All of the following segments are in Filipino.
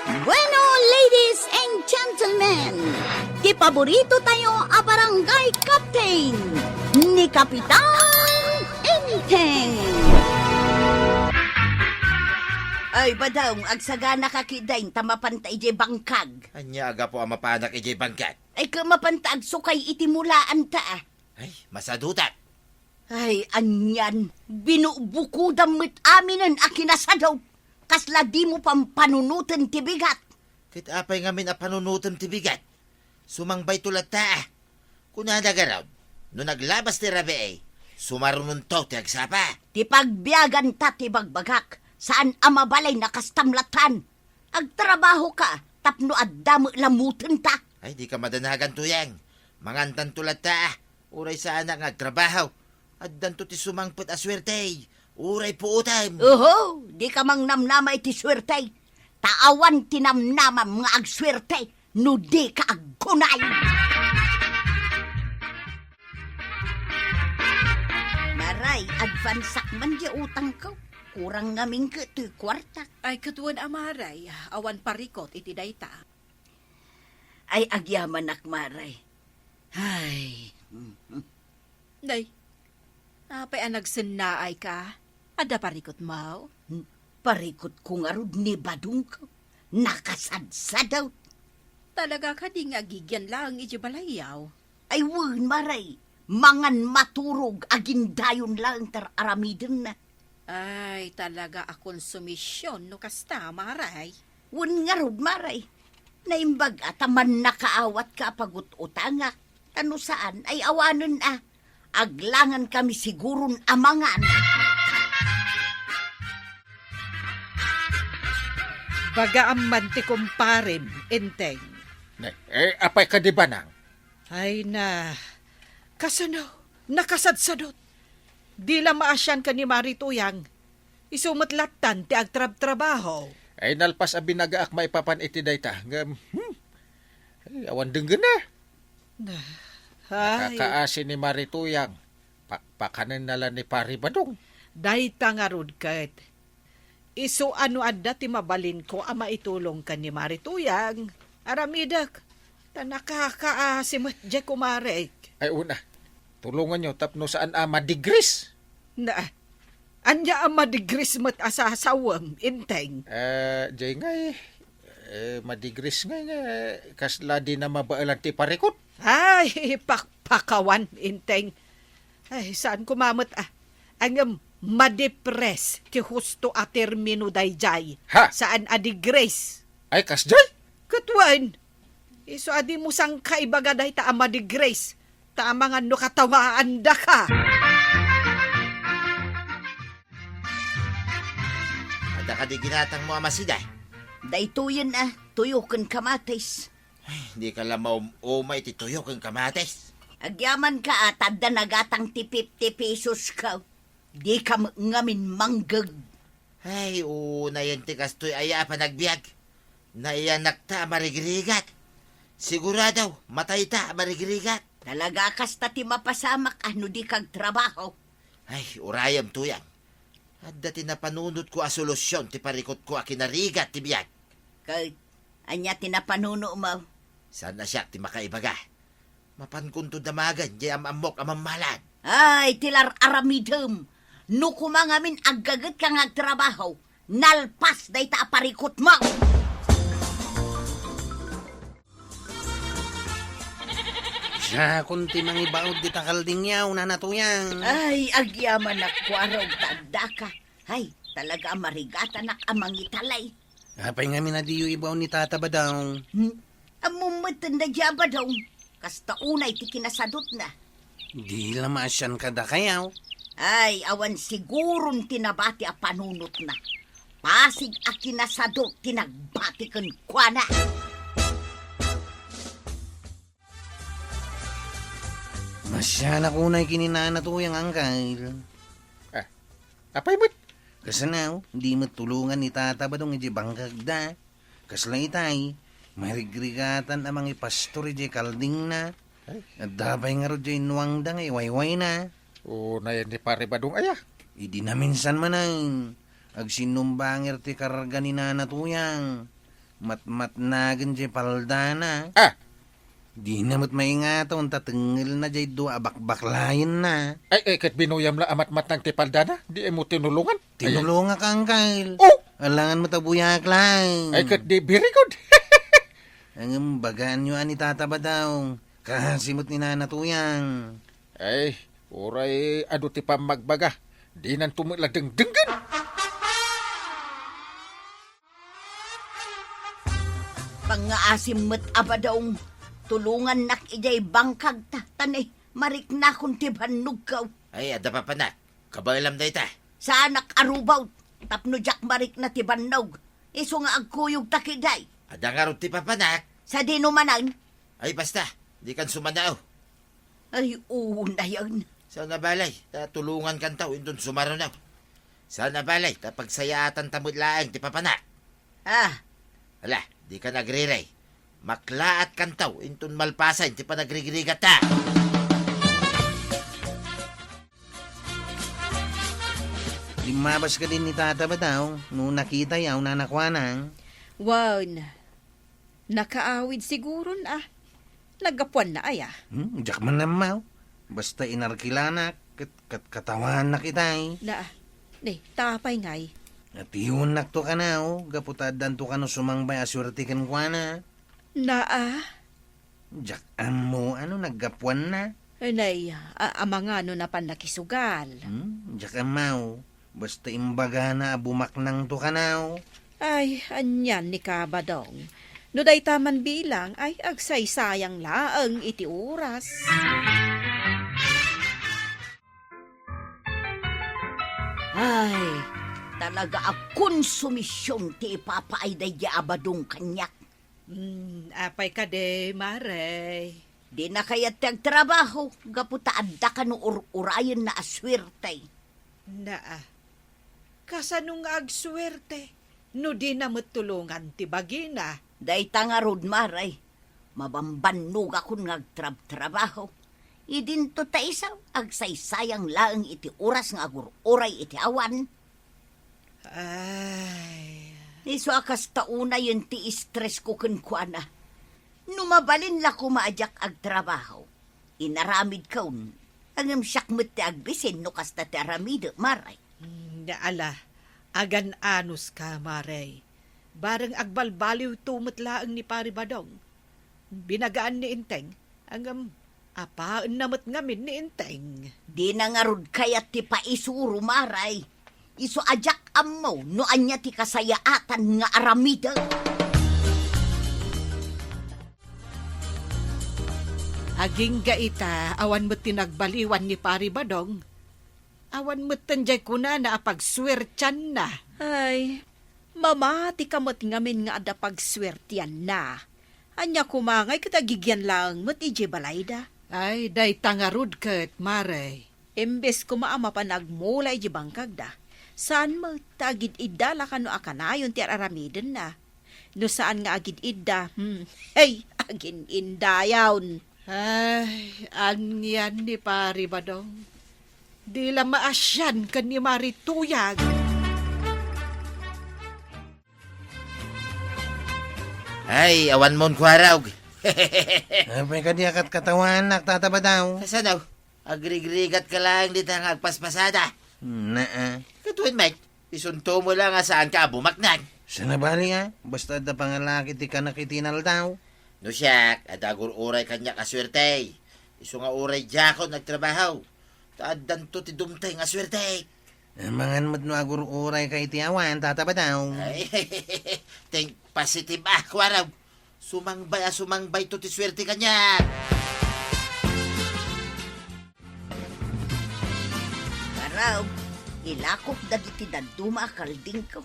Bueno, ladies and gentlemen, ti paborito tayo a barangay captain ni Kapitan Enteng. Ay, badong, agsagana kakidain tamapanta ije bangkag. Anya aga po ang mapanak ijay bangkat. Ay, kamapanta agsukay itimulaan ta. Ay, masadutat. Ay, anyan, binubukudam mit aminan a kinasadaw. Kasla di mo pang panunutan ti bigat. Kit apay ngamin a panunutom ti bigat. Sumangbay tulad ta. Kunada garaw, no naglabas ti rabi sumarunong to ti agsapa. Ti pagbiagan ta ti bagbagak. Saan amabalay nakastamlatan? Agtrabaho ka, tapno addamo lamutan ta. Ay, di ka madanagan tuyang. Mangantan tulad ta. Uray sana nga agtrabaho. Addan to ti sumangput aswerte. Uray puutam. Oho, di ka mang namnamay ti swerte. Taawan tinamnamam nga agswerte, no di ka aggunay. Maray, advansak man di utang ko. Kurang naming ka ti kwarta. Ay katuan amaray, awan parikot iti dayta. Ay agyaman akmaray. Ay, Day, napay ang nagsinnaay ka, ada parikot mau. parikot ko nga rod ni badung ko. Nakasadsadaw. Talaga ka di nga gigyan lang iti balayaw. Ay wan maray. Mangan maturog agindayon lang tar aramidin na. Ay, talaga akong sumisyon no kasta, maray. Wan nga rod maray. Naimbag ataman nakaawat ka pagut-utanga. Ano saan ay awanan aglangan kami sigurun amangan. Bagaaman ti kumparim, Enteng. Apay ka di ba nang? Ay na, kasano, nakasadsadot. Di la maasyan ka ni Marituyang. Isumatlatan ti agtrab-trabaho. Ay nalpas a binagaak maipapan iti dayta. Ay, awan denggan na. Ay, Kakaasin ni Marituyang. Pakanan nala ni Pari Badong. dayta nga rod kat. Isu ano adda ti mabalin ko ama itulong ka ni Marituyang. Aramidak, tanakakaasimot di kumarek. Ay una, tulungan nyo tapno saan ama digris. Na, anya ang madigris mo't asasawam, Enteng. Jay ngay, madigris ngay nga, kasla di na mabaalan ti parikot. Ay, pakpakawan, Enteng. Ay, saan kumamot Ang madepres ti husto a termino dayjay. Ha? Saan adigres? Ay kasjay, Katwan, iso adi mo sang kaibagaday ta ang madigres. Ta ang mga no katawaan da ka. Ada ka di ginatang mo amasida. Daytoyen tuyukan kamatis. Di ka lamaw umay ti tuyo kang kamates. Agyaman ka tadda nagatang ti 50 pesos ka. Di ka ngamin manggag. Ay, una yan ti kastoy aya pa nagbiag. Naiyanak ta marigrigat. Sigurado, matay ta marigrigat. Talaga kasta ti mapasamak no di kag trabaho. Ay, urayam tuyang. At dati na panunod ko a solusyon ti parikot ko a kinarigat ti biyak. Kahit anya tinapanuno mo. Sana siya ti makaibaga. Mapankunto damagan, di amok amamalan. Ay, tilar aramidem. No kumangamin aggagat kang agtrabaho. Nalpas day ta aparikot mo. Siya, kunti mangibaod di takalding yaw na natuyang. Ay, agyaman ako araw tanda ka. Ay, talaga marigatan amang italay. Apay nga minadiyo ibaw ni tata ba daw? Amumatan na jaba daw. Kasta unay ti kinasadot na. Di lamasyan ka da kayaw. Ay, awan sigurong tinabati a panunot na. Pasig a kinasadot tinagbati kan kwa na. Masya na kunay kininana tuyang angkal. Apay mo't. Kasanaw, di matulungan ni tata ba dong iji bangkag da. Kasla itay, marigrigatan amang ipastor iji kalding na. At dabay nga ro iji nuwang da nga iwayway na. O na yan ni Pari Badong aya. Idi na minsan manang. Agsinumbangir ti karga ni nana tuyang. Mat-mat nagan jay paldana. Ah, Di namot maingaton tatengel na jay do abak-baklayin na. ay kat binuyam la amat-mat ng tipaldana, di mo tinulungan. Tinulunga kang Kyle. Oh, Alangan mo tabuyak lang. ay kat di very good. Ang bagaan nyo ani tataba daw. Kasimot ni nanatuyang. Ay, oray ado ti pa magbaga. Di nan tumiladeng denggan. Pangaasim mo't abadong tulungan nak ijay bangkag ta. Tanay, marik na kung tibannog ka. Ay, ada pa panak. Kabalam da ita. Sa anak arubaw, tapno jak marik na tibannog. Iso nga agkuyog takiday. Ada nga rin ti papanak. Sa dinumanan, Ay, basta. Di kan sumanao. ay una yan. Sa nabalay, tulungan kan tao, indun sumarunaw. Sa nabalay, pagsayatan tamod laang ti papanak. Ah, Ala, di ka nagriray. Maklaat kan tao, intun malpasan, ti pa nagrigrigat ta. Limabas ka din ni tataba daw. Nung nakita yaw na nakwanang. Wow na. Nakaawid siguro na. Nagapuan na aya. Jak man namaw. Basta inarkilanak. Katawan na kitay. Na, tapay ngay. At yun nakto ka na Gaputadan to ka no sumangbay aswerte kan kwa na. Na, Jak mo naggapuan na. Nay, amang ano na panakisugal. Jak amaw. Basta imbaga na bumaknang to ka na Ay, anyan ni Kabadong. No day taman bilang ay agsaysayang laang iti oras. ay, talaga akong sumisyon ti ipapaay day abadong kanyak. Apay ka de, Mare. Di na kaya trabaho, gaputa adda ka no urayan na aswerte. Kasanong agswerte, no di na matulungan ti bagina. Day tangarod maray, mabambannog akong ngagtrabaho. Idinto ta isaw, agsaysayang laang iti oras nga agururay iti awan. Ay, Iso akas tauna yun ti stress ko kunkwana. Numabalin la ko maajak ag trabaho. Inaramid kaun. Angam syakmet ti agbisin no kasta ti aramid, maray. naala, agan anus ka, Mare. Barang agbalbaliw tumutlaang ni Pari Badong. Binagaan ni Inteng, angam apaan namot ngamin ni Inteng. Di na nga rod kaya ti paisuro, maray. Iso ajak amaw no anya ti kasayaatan nga aramida. Aging gaita, awan mo tinagbaliwan ni Pari Badong. Awan mo tanjay kuna na apagswertyan na. Ay, mamati kamot ngamin nga ada pagswertian na. Anya kumangay katagigyan lang mo't ije balayda. Ay, day tangarud kat, Mare. Imbes ko maama pa nagmula ije bangkag da. Saan mo tagid idda la kano akanayon ti aramiden na. No saan nga agid idda, hey, agin indayawn. Ay, anyan ni Pari Badong. Di lang maasyan kan ni Marituyag. Ay, awan mon kwarawg. Apay ka di akat katawan tataba daw. Kasanaw, agrigrigat ka lang dito ang agpaspasada. Katuin, mate. Isunto mo lang nga saan ka bumaknag. Sa nabali basta da pangalaki ti ka nakitinal daw. No siyak, adagur uray kanya kaswerte. Iso nga uray jakon nagtrabaho. Taadan to ti dumtay nga swerte. Mangan mo't no agur uray ka iti awan tataba daw. Ay, think positive kwaraw. Sumangbay to ti swerte kanya. Karaw, ilakop dagiti daduma kalding ko.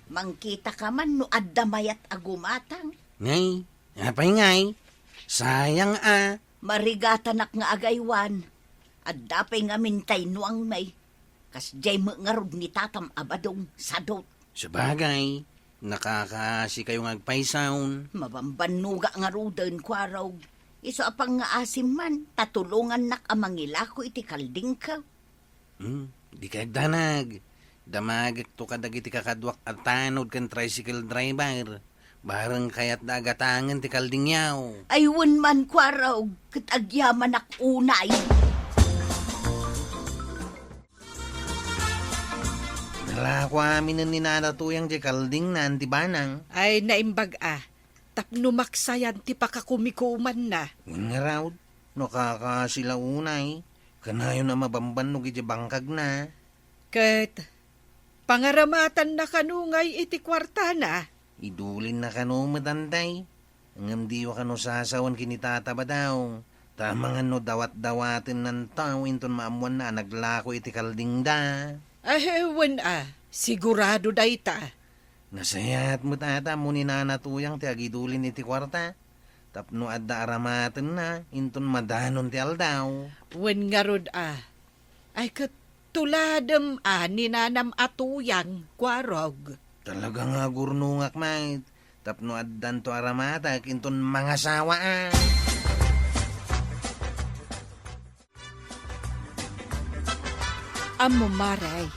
Mangkita ka man no addamayat agumatang. Ngay, apay ngay. Sayang Marigatanak nga agaywan. At dapay nga mintay nuang may. Kas jay mo nga rod ni tatam abadong sadot. Sabagay, nakakasi kayong agpaysaon. Mabambanuga nga roden kwaraw. Iso apang nga asim man, tatulungan nak amang ilako iti kalding ka. Di ka agdanag. Damagak to kadag iti kakadwak at tanod kan tricycle driver. Barang kaya't dagatangan ti kalding yaw. Aywan man kwaraw, katagyaman ak unay. Nalako amin ang ninanatuyang ti kalding na antibanang. Ay naimbag tapno maksayan ti pakakumikuman na. Nga raw, no kakasila unay. Kanayon na mabamban no giti bangkag na. Ket, pangaramatan na kanungay iti kwarta na. Idulin na kano matantay. Ngam diwa kano sasawan kinitataba daw. Tamang ano dawat-dawatin ng tao inton maamuan na naglako iti kalding da. Ay, ewan sigurado dayta. Nasayat mo tata mo ni nanatuyang ti agidulin iti kwarta. Tapno adda aramaten na inton madanon ti aldaw. Wen nga rod ay tuladem ni nanam atuyang kwarog. Talaga nga gurnungak mait. Tapno addan to aramatak inton mga sawa Amo maray,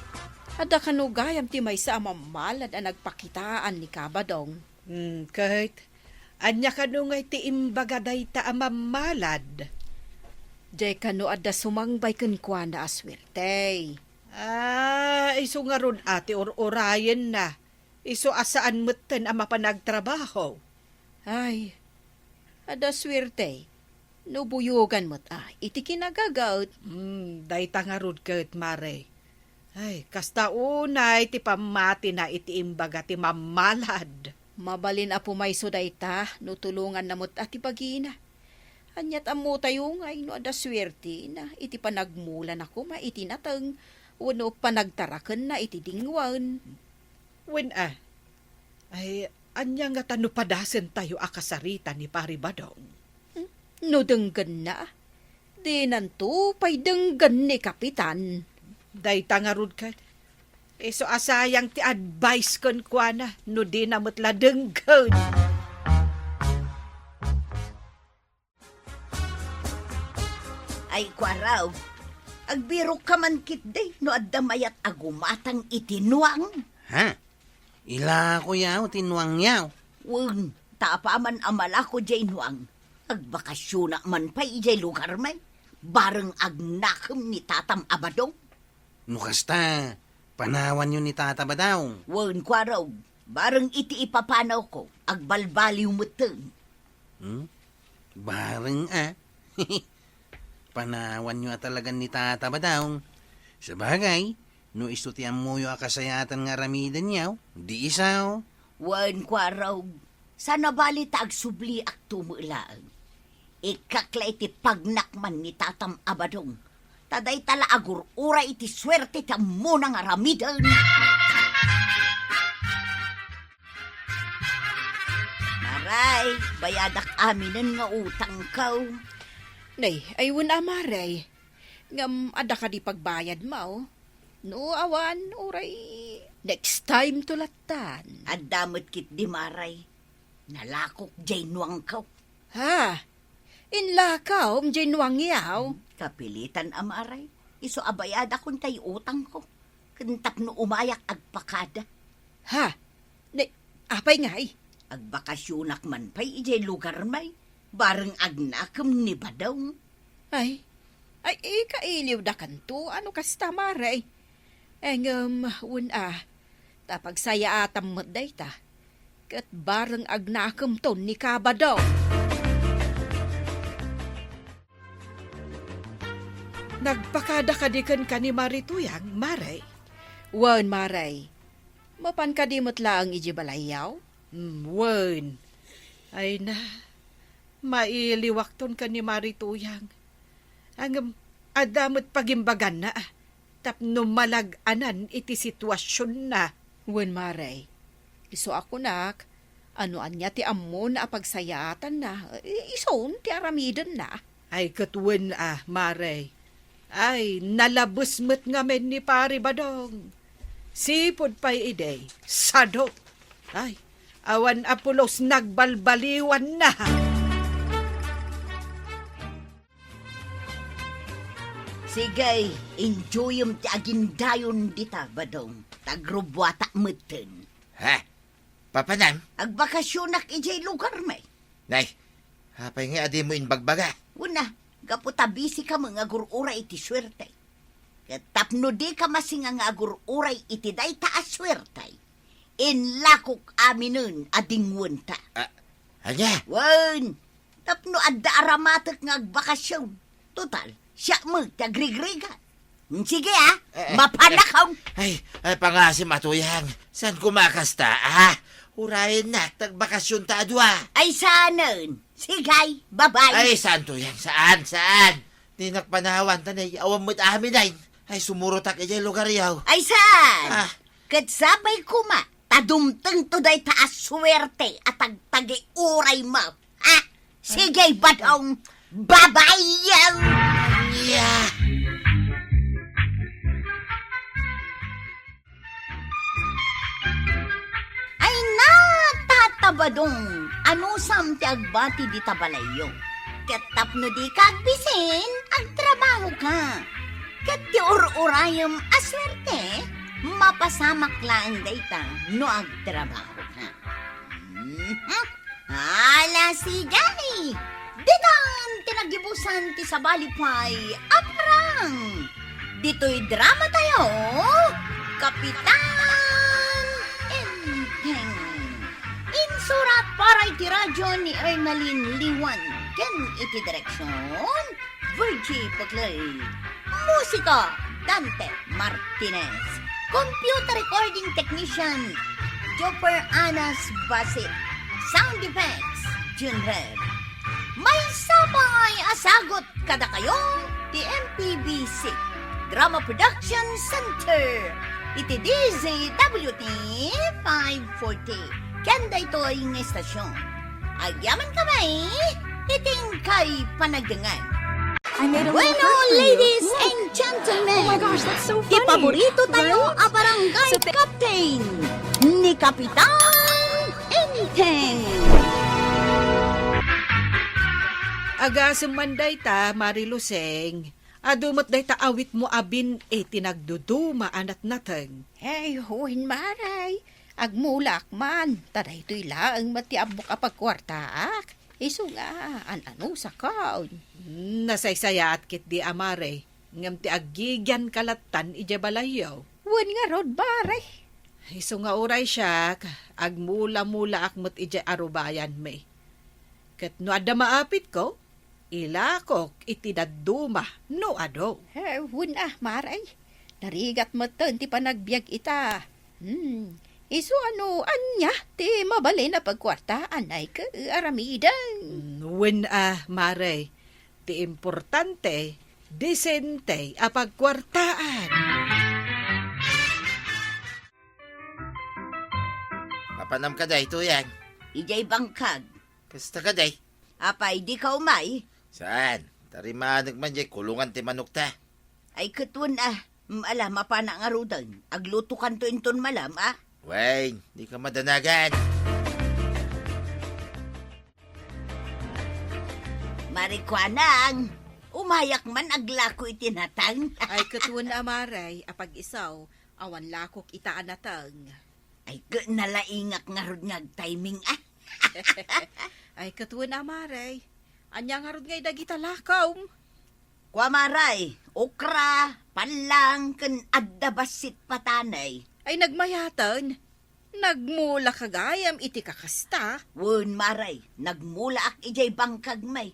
ada kanugayam ti may sa amamalad ang nagpakitaan ni Kabadong. Kahit anya kanungay ti imbaga dayta amamalad. Jay kano adda sumangbay kenkwa na aswerte. Iso nga rod ati or-orayen na. Iso asaan mutten ang mapanagtrabaho. Ay, ada swerte. Nubuyugan mo't iti kinagagaut. Dayta nga rod kahit mare. Ay, kasta unay ti pamati na iti imbaga ti mamalad. Mabalin apo may sudayta, no tulungan na mo't ati pagina. Anyat amo tayo ngay no ada swerte na iti panagmulan ako maiti natang wano panagtaraken na iti dingwan. Wen ay anya nga tanupadasen tayo akasarita ni Pari Badong. No denggan na, di nanto pa'y denggan ni Kapitan. Dayta nga rod ka. So asayang ti advice kon kwa na, no di namot la denggan. Ay kwaraw, agbiro ka man kitday no adda mayat agumatang itinuang. Ha? Ila ko yaw, tinuang yaw. Wun, taapaman amala ko jay nuang. Agbakasyon man pa ijay lugar may. Bareng agnakam ni Tatam Abadong. Nukasta, panawan yun ni Tata ba daw? Wun kwaraw, bareng iti ipapanaw ko. Agbalbaliw mo ten. Bareng Panawan nyo talaga ni Tata ba daw? Sa bagay, no istutian mo yung akasayatan nga ramidan yaw, di isaw. Wan kwaraw, sana balita agsubli ak tumulaan. Ikakla iti pagnakman ni Tatam Abadong. Taday tala agur ura iti swerte ta munang aramidan. Maray, bayadak aminen nga utang kaw. Nay, ayun amaray. Ngam ada ka di pagbayad mo. No awan, uray. Next time tulatan. At damot kit di maray. Nalakok jay nuang kaw. Ha? Inlakaw, mjinwang yaw. Kapilitan amaray. Iso abayada kun tay utang ko. Kentap no umayak agpakada. Ha? Nay, apay ngay? Agbakasyonak man pa'y ijay lugar may. Bareng agnakam ni Badong. Ay, kailiw da kanto. Ano kasta maray? Tapag saya atam mo dayta. Kat bareng agnakam ton ni Kabadong. Nagpakada kadikan ka ni Marituyang, Maray. Wan maray. Mapan ka di mutla ang ijibalayaw? Wen. Ay na, mailiwakton ka ni Marituyang. Ang adamot pagimbagan na, tapno malag-anan iti sitwasyon na. Wan maray. Iso ako nak, ano anya ti ammo na pagsayatan na, ison ti aramidan na. Ay katwen Maray. Ay, nalabos mo't ngamen ni Pari Badong. Sipod pa'y iday, sadok. Ay, awan apulos nagbalbaliwan na. Sige, enjoyum ti agindayon dita, Badong. Tagrubwata meten. Ha? Papanam? Agbakasyonak ijay lugar may. Nay, hapay nga adi mo inbagbaga. Una, gaputa busy ka mga agur-uray iti swerte. Tapno di ka masinga nga agur-uray iti day taas swerte. Inlakok aminun adingwan ta. Anya? Wan, tapno adda aramatek nga agbakasyon. Total, siya mo tagrigriga. Sige mapanakaw. Ay, pangasim atuyang. San kumakasta, Urayin na, tagbakasyon ta adwa. Ay saanan. Sigay, babay. Ay, saan to yan? Saan? Di nakpanawan, tanay, awam mo't amin ay. Ay, sumurotak ijay lugar yaw. Ay saan? Ah. Katsabay kuma, tadumteng to day taas swerte at tagtagi uray mo. Sige, badong, babayaw! Yeah. Ay natatabadong, ano samti agbati di tabalayo. Katapno di kagbisin, agtrabaho ka. Kat ti urayam aswerte, mapasamak lang dayta no agtrabaho ka. Ala sigay! Ditan tinagibusan ti sabalipay aprang! Dito'y drama tayo, Kapitan Enteng. Insurat para iti radyo ni Ernaline Liwan. Ken iti direksyon, Virgie Paclay. Musika, Dante Martinez. Computer recording technician, Jopper Anas Basit. Sound effects, Junred. May sabay asagot kada kayo, ti MPBC Drama Production Center. Iti DZWT 540. Kanda ito ay ng estasyon. Agyaman kamay, iting kay panagdangan. Bueno, ladies and gentlemen. Oh my gosh, that's so Di funny. paborito tayo, Right? a barangay captain ni Kapitan Enteng. Aga sumanday ta, Mariluseng. Adumot day ta awit mo abin tinagduduma anat nateng. Hey, huwin maray. Agmulak man. Taday to'y laang matiabok apagkwartaak. Iso nga, ano sa kaon. Nasaysayat kit di amare. Ngam ti agigyan kalatan ije balayaw. Huwin nga rod maray. Iso nga uray siya, agmula-mula akmot ije arubayan me. Kat no adda maapit ko, ilakok itidaduma no ado. Hey, huwin maray. Narigat mo to, ti panagbiag ita. Iso anya, ti mabalay na pagkwartaan ay ka aramidan. Wen mare, ti importante, disente apagkwartaan. Papanam ka day, tuyang. Ijay bangkag. Kasta ka day. Apay di ka umay. Saan? Tarimanag man jay, kulungan ti manok ta. Ay katun alam mapana nga rudan. Agluto kanto inton malam Wayne, di ka madanagan. Marikwanang, umayak man aglako itinatang. Ay katuan amaray, apag isaw, awan lakok itaan natang. Ay nalaingak nga rod nga timing Ay katuan amaray, anya nga rod ngay dagita lakaw. Kwamaray, okra, palang, ken adda basit patanay. Ay nagmayatan, nagmula kagayam iti kakasta. Wun maray, nagmula ak ijay bangkag may.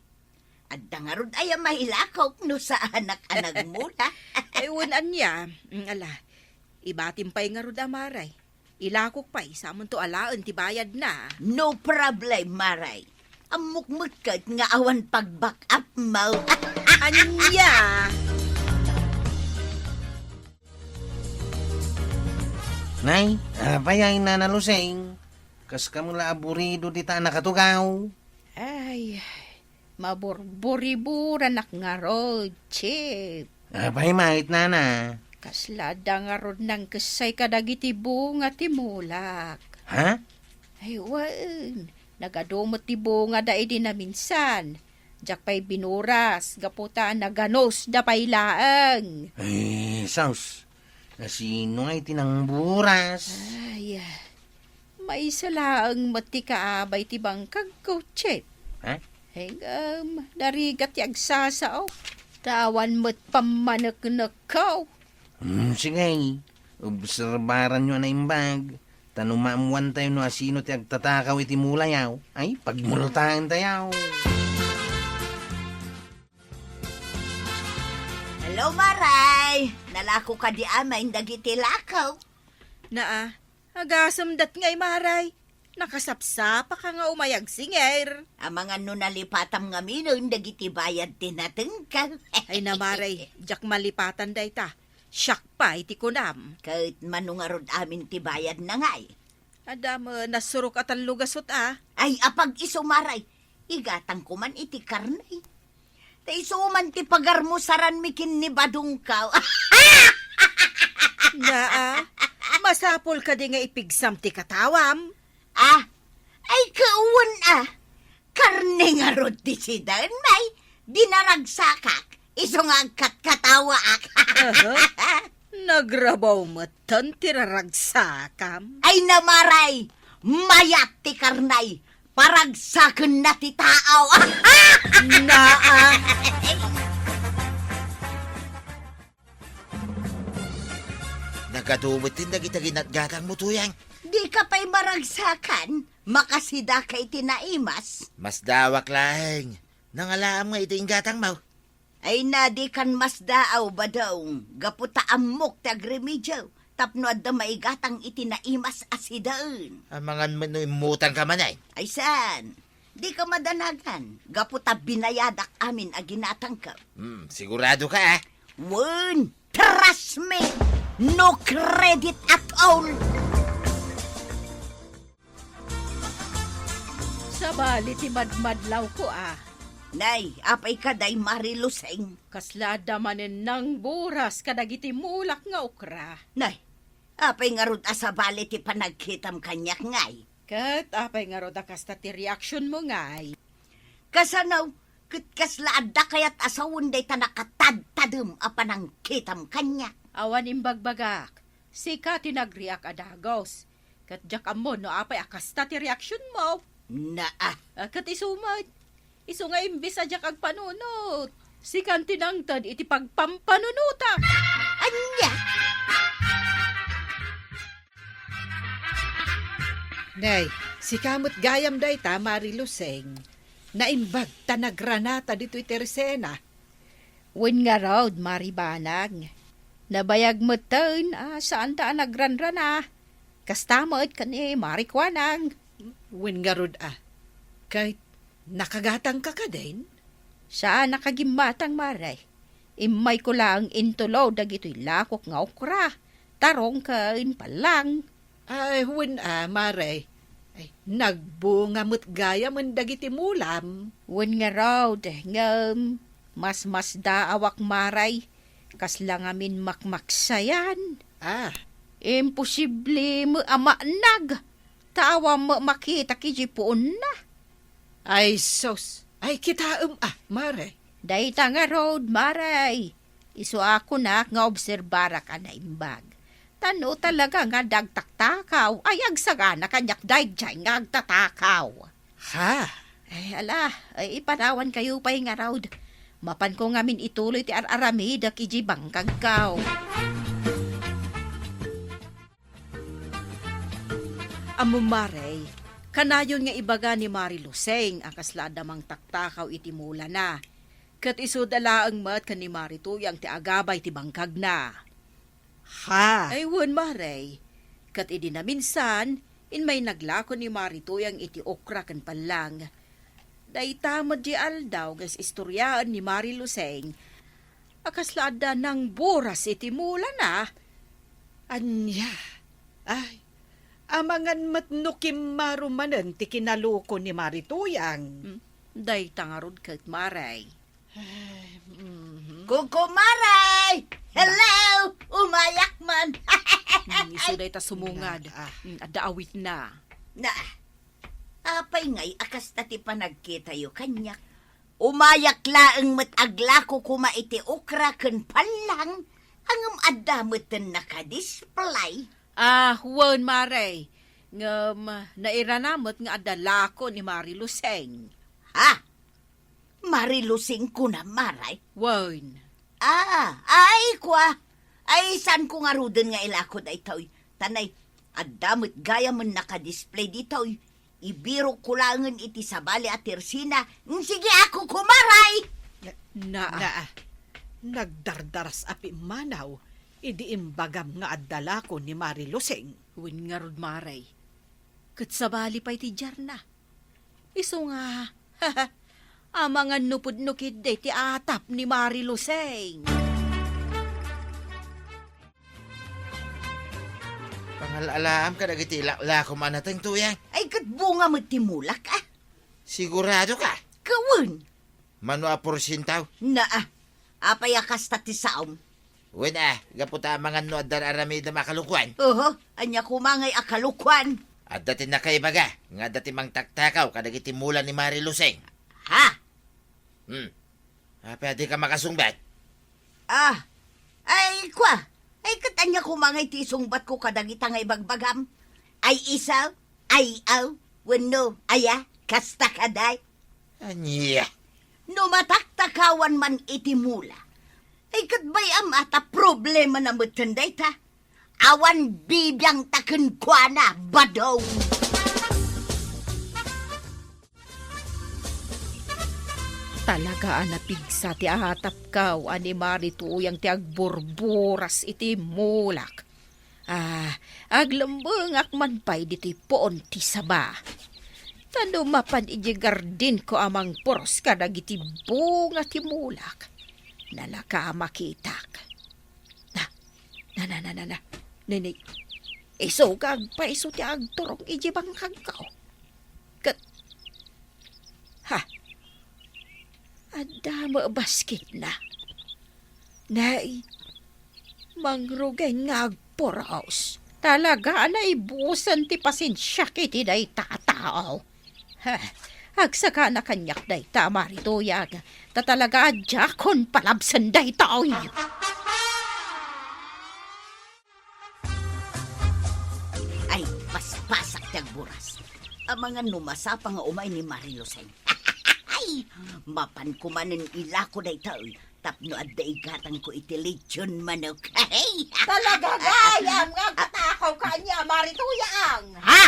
Adda nga rod ay mahilakaw no sa anak nagmula. Ay unan niya, ala, ibatim pa'y nga rod amaray. Ilakok pa'y, samon to alaan ti bayad na. No problem, maray. Amukmukad nga awan pag-back up mo. Anya! Nay, apay na naluseng. Kas kamula aburido di ta nakatugaw. Ay, maburburiburan nak nga rod, chip. Apay mait na. Kaslada nga rod ng kasay kadagiti bunga ti mulak. Ha? Ay, wan. Nagadumot ti bunga da di na minsan. Jak pa'y binuras, gaputa naganos da pa'y laang. Ay, saus. Sino ay tinangburas? Ay, May salaang mati kaabay ti bangkag ko, Chet. Ha? Darigat ti agsasao. Tawan mo't pamanak-nakaw. Sige. Obserbaran nyo na imbag. Tanumamuan tayo no asino ti agtatakaw iti mulayaw. Ay, pagmultahan tayo. Hello, Maray. Nalako ka di amay dagiti lakaw. Agasam dat ngay maray. Nakasapsapa ka nga umayag singer. Ang mga nunalipatam nga minon, dagiti bayad tinatengkal. Ay namaray, jak malipatan day ta. Siyak pa iti kunam. Kahit manungarod amin ti bayad na ngay. Adam, nasurok at ang lugasot Ay, apag isumaray, igatang kuman iti karnay. Ta isuman ti pagarmusaran mikin ni badungkaw. Masapol ka di nga ipigsam ti katawam. Ay kauwan Karne nga rod ti sidan, may dinaragsakak. Iso nga katawa ak. Nagrabaw matan ti raragsakam. Ay namaray, mayat ti karnay. Paragsaken na ti taaw. Nagadumot din dagita ginatgatang mo tuyang. Di ka pa'y maragsakan, makasida kay tinaimas. Mas dawak lahing. Nangalaam nga ito yung gatang mo. Ay na di kan mas daaw ba daw, gaputa amok ti agremidyaw, tapno adda maigatang itinaimas asidaan. Ang mga imutan ka man ay. Ay san, di ka madanagan, gaputa binayadak amin a ginatangkap. Sigurado ka Won, trust me, no credit at all. Sa bali ti madmadlaw ko Nay, apay ka day mariluseng. Kaslada manen ng buras kadagiti mulak nga ukra. Nay, apay nga rod asa bali ti panagkitam kanyak ngay. Kat apay nga roda kasta ti reaction mo ngay. Kasanaw, kitkaslaada kayat asawon day tanakatad-tadem a panangkitam kanya. Awan imbagbagak. Sika tinagriak adagos. Kat jak amo no apay akasta ti reaction mo. Kat isumad. Iso nga imbis adyak ag panunot. Sikan tinangtad iti pagpampanunuta. Anya? Nay, si kamot gayam day ta, Mariluseng. Naimbag ta nagranata dito iti resena. Wen nga raw, Maribanag. Nabayag mo taon, saan ta nagranrana? Kastamot ka ni Marikwanang. Wen nga rod kahit nakagatang ka din? Saan nakagimatang maray? Imay ko lang intulo dagito'y lakok nga okra. Tarong kain pa lang. Ay, wen maray. Ay, nagbunga mo't gaya man dagiti mulam. Wen nga raw, nga mas daawak maray. Kaslang amin makmaksayan. Imposible mo amanag. Tawa mo makita kijipuon na. Ay, sos. Ay, kita maray. Dayta nga road, maray. Iso ako na nga obserbara ka na imbag. Tano talaga nga dagtaktakaw. Ay, agsagana kanyak daigjay nga agtatakaw. Ha? Ay, ipanawan kayo pa'y nga road. Mapan ko ngamin ituloy ti araramida kiji bangkag kaw. Amo maray. Kanayon nga ibaga ni Mariluseng ang kaslada mang taktakaw iti mula na. Kat isudala ang mat ka ni Marituyang ti agabay ti bangkag na. Ha? Ay won maray. Kat idi na minsan, in may naglako ni Marituyang iti okra kan palang. Dayta mo di aldaw gas istoryaan ni Mariluseng. Akaslada ng buras iti mula na. Anya? Ay, amangan matnukim marumanan ti kinaluko ni Marituyang. Day tangarod kat maray. Kukumaray! Hello! Umayak man! Iso day ta sumungad. Adaawit na. Apay ngay akas tati panagkita yu kanyak. Umayak laeng matagla ko kuma iti okra ken palang. Angam adamot nakadisplay. Huwon maray. nairanamot nga adala ko ni Mari Luseng. Ha? Marilusing ko na maray? Wan. Ay kwa. Ay, san ko nga rudin nga ilakod ay taoy. Tanay, adamot gaya man nakadisplay dito. Ibiro kulangan iti sabali at tersina. Sige ako kumaray! Na. Nagdardaras api manaw, idi imbagam nga addala ko ni Mari Luseng. Win nga rod maray. Kat sabali pa iti jarna. Iso nga. Amangan nupod-nukid de ti atap ni Mari Luseng. Pangalalaam ka dagiti lako manatang tuyang. Ay, kat bunga mo timulak Sigurado ka? Kawun. Mano a porsintaw? Apay akas tati saom. Wen gaputa mga no adar aramida makalukwan. Anya kumangay akalukwan. At dati na kay baga, nga dati mang taktakaw kadagiti mula ni Mari Luseng. Ha? Pwede ka makasungbat. Ay, kwa. Ay, katanya kumangay ti sungbat ko kadagita nga ibagbagam. Ay isaw, ay aw, wano, aya, kasta kaday. Anya. No mataktakawan man iti mula. Ay, katbay ata problema na matanday ta. Awan bibiyang taken kwa na, badaw. Talaga anapigsa ti ahatap kaw ani Mari tuyang ti agburburas iti mulak. Aglambengak man pay diti poon ti saba. Tano mapan iti gardin ko amang poros kadag iti bunga ti mulak. Nalaka makitak. Na. Nini, iso kag pa iso ti agturong iti bangkag kaw. Adama basket na. Nay, mangrugay nga agporaos. Talaga na ibusan ti pasensya kiti day tatao. Agsaka na kanyak day tamari tuyag. Tatalaga adjakon palabsan day tao. Ay, paspasak tagburas. Ang mga numasapa nga umay ni Mari Luseng. Ay, mapan ko manin ilako na ito. Tapno at daigatan ko iti lechon manok. Ay! Talaga gayam nga katakaw ka niya, Mari tuyang. Ha?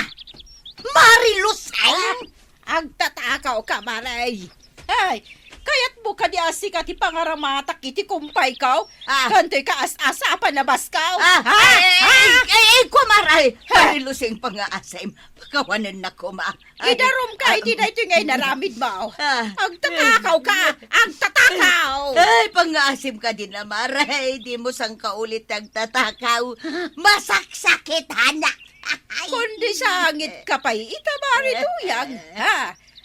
Mari Luseng? Agtatakaw ka, Maray. Ay, kaya't mo ka di asika ti pangaramatak iti kumpay kaw. Kantoy ka as-asa panabas kaw. Ay, kumaray. Mari Luseng pangaasem. Pakawanan na kuma. Idarom ka, hindi na ito ngay naramid mo. Agtatakaw ka, agtatakaw. Ay, pangaasim ka din na, Maray. Di mo sang kaulit agtatakaw. Masaksakit, hanak. Kundi sangit ka pa'y itamari tuyang.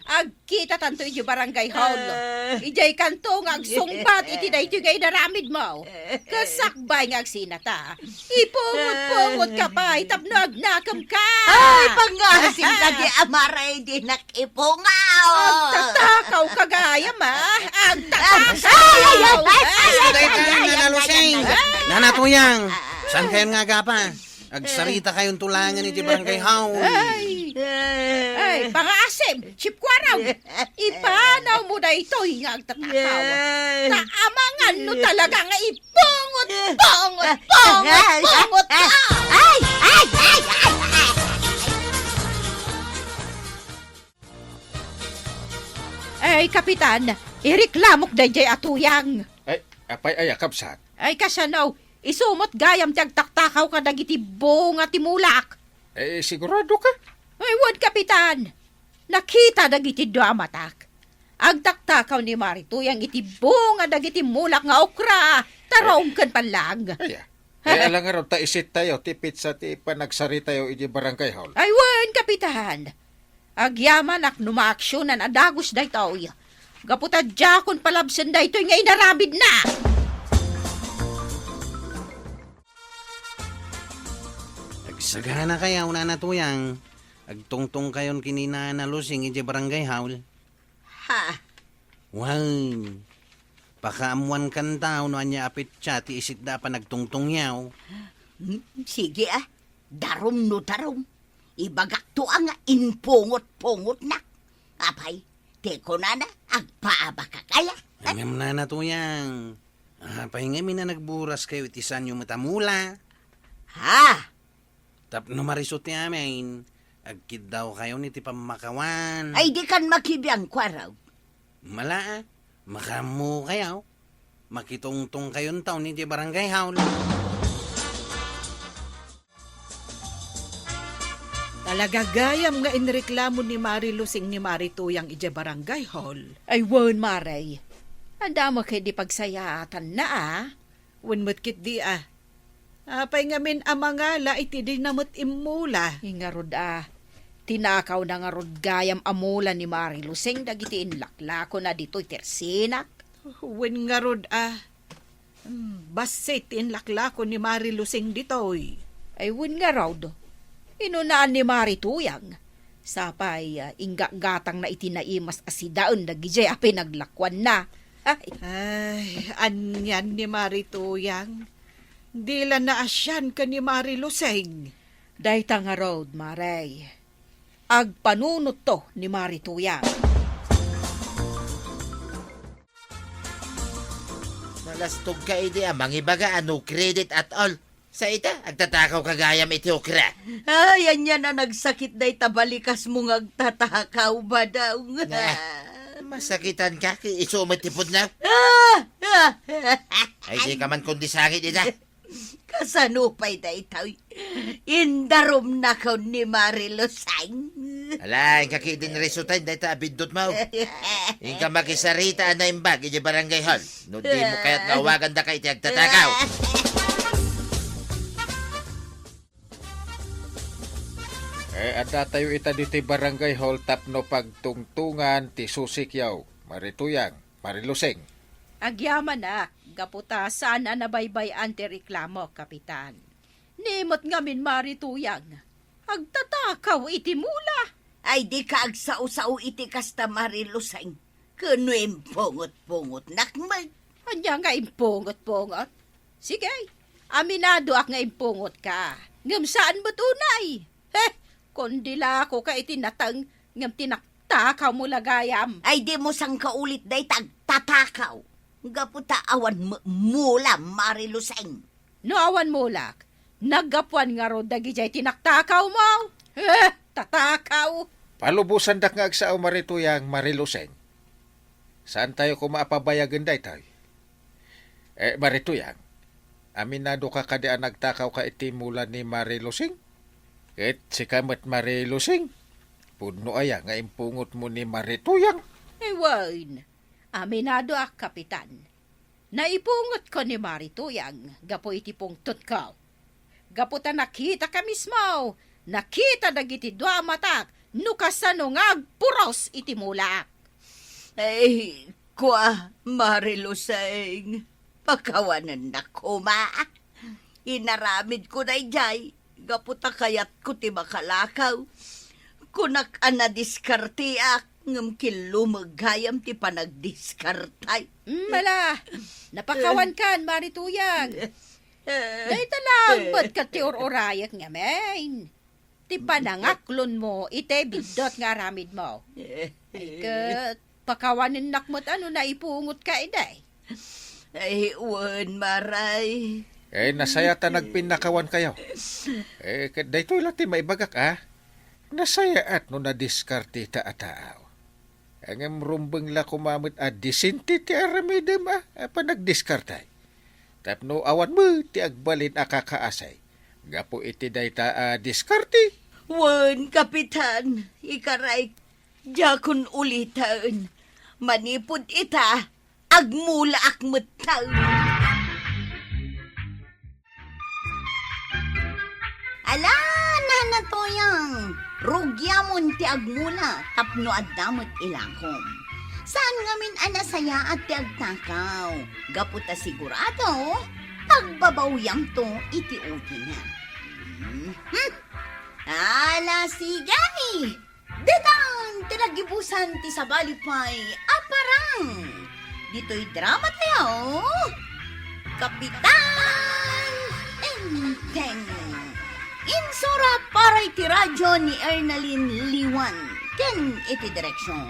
Agkita tanto iti barangay hall. Ijay kanto nga agsungpat iti na iti ngay naramid mo. Kasakbay nga agsinata. Ipungot-pungot ka pa, tapno agnakam ka. Ay, pangasim ka di, Maray. Di nakipungaw. Agtatakaw ka gaya ma. Ay, Agtatakaw. Suday ka, Nana Luseng. Nana Tuyang, saan kayo nga gapa? Agsarita kayong tulangan iti barangay hall. Ay, pangaasim, chipkwaraw. Ipanaw mo na ito, hingang tatakaw. Taamangan no talaga nga ipungot ka. Ay! Ay, kapitan, ireklamok da jay atuyang. Ay, apay ayakapsat. Ay, kasanaw, isumot gayam tiyag taktakaw ka dagiti bunga timulak. Sigurado ka? Ay, wad kapitan. Nakita dagiti duamatak. Agtaktakaw ni Marito yang iti bunga dagiti mulak nga okra. Tarong kan palang. Alang nga raw ta isit tayo, tipit sa ti panagsari tayo iti barangay hall. Ay, wan, kapitan. Agyaman ak numaaksyonan adagos day tao. Gaputa jakon palabsan day to'y ngay narabid na. Agsagana kaya, Nana Tuyang. Agtungtong kayon kinina na Luseng iti barangay hall. Ha? Wow. Pakaamuan kan tao no anya apit siya ti isit da pa nagtungtong yaw. Sige Darom no darom. Ibagak to ang inpungot-pungot na. Apay, teko na agpaaba ka kaya. Amem na natuyang. Pahingami na nagburas kayo itisan yung matamula. Ha? Tapno marisot yamin. Agkid daw kayo ni ti pamakawan. Ay di kan makibiyang kwaraw. Mala, makamu kayo. Makitungtong kayon taon ni ti barangay haul. Talaga gayam nga inreklamo ni Mari Lusing ni Mari Tuyang ije barangay hall. Ay, wan, Maray. Anda mo kay di pagsayatan na, ah. Wenmet kit di Apay ngamin amangala iti di namot imula. Ingarod, tinakaw na nga rod gayam amula ni Mari Lusing dagiti inlaklako na dito'y tersinak. Wen nga rod basit inlaklako ni Mari Lusing ditoy. Ay, wan nga raw do. Inunaan ni Mari Tuyang. Sapay, ingga-gatang na itinaimas asidaon dagijay api naglakwan na. Ay, anyan ni Mari Tuyang. Dila na asyan ka ni Mari Lusing. Dayta nga road, Maray. Agpanunot to ni Mari Tuyang. Nalastog ka idi amang ibaga no credit at all. Sa ita, agtatakaw kagayam iti okra. Ay, anya na nagsakit day tabalikas mong agtatakaw ba daw? Masakitan ka, isumutipod na. Ay di ka man kundi sakit ita. Kasanupay day tawi. Indarom na ka ni Mari Lusing. Ala, ang kakidin resulta, hindi ta abindot mo. Yung ka makisarita na imbag, iti barangay hall. No di mo kaya't nawagan da ka iti agtatakaw. Ada tayo ita dito barangay hall tapno pagtungtungan ti susikyaw. Marituyang, Marilusing. Agyaman na, gaputa sana nabaybayan ti reklamo, Kapitan. Nimot ngamin Mari Tuyang. Agtatakaw iti mula. Ay di ka agsao-sao iti kasta Mari Lusing. Kuno impungot-pungot nakmag. Anya nga impungot-pungot? Sige, aminado ak nga impungot ka. Ngam saan mo tunay? Kundila ko ka itinatang ngam tinaktakaw mo lagayam. Ay di mo sang kaulit day tagtatakaw. Gaputa awan mula Mari Lusing. No awan mulak, naggapuan nga ro dagijay tinaktakaw mo. Tatakaw. Palubusan dak nga agsao Marituyang, Marilusing. Saan tayo kumaapabayagan day tayo? Marituyang, aminado ka kadian nagtakaw ka iti mula ni Marilusing? Et si kamat Marilusing, puno aya nga impungot mo ni Marituyang. Ewan, aminado ak, Kapitan. Naipungot ko ni Mari Tuyang, gapo iti pungtot ko. Gaputa nakita ka mismo, nakita dagiti dua matak, nukasano nga agpuros iti mulak. Ay, kwa Mari Lusing. Pagkawanan na kuma. Inaramid ko na jay. Gaputa kayat ko ti makalakaw. Kunak ana diskartiak. Ngam kilumagayam ti panagdiskartay. Mala, napakawan kan, Mari Tuyang. Dahil talang, ba't ka ti or-orayak nga, main? Ti panangaklon mo, ite bidot nga aramid mo. Ay kat, pakawanin nakmot ano na ipungot ka, iday. Ay, uwan, Maray. Nasaya ta nagpinakawan kayo. Daytoy lati maibagak Nasaya at no nadiskarte ta ataaw. Ang rumbeng la kumamit disinti ti aramidem panagdiskartay. Tapno awan mo ti agbalin akakaasay. Gapo iti dayta diskarte. Wan, Kapitan. Ikaray, jakon ulitan. Manipod ita, agmula akmutaw. Ala, nanatoyang. Rugyamon ti agmula, tapno at damot ilakom. Saan ngamin anasaya at ti agtakaw? Gaputa sigurado, pagbabawyang to iti-uti na. Ala, sigay! Detang, tinagibusan ti sabalipay, aparang! Dito'y drama tayo, Kapitan Enteng! Insura para iti radyo ni Ernalyn Liwan. Ken iti direksyon,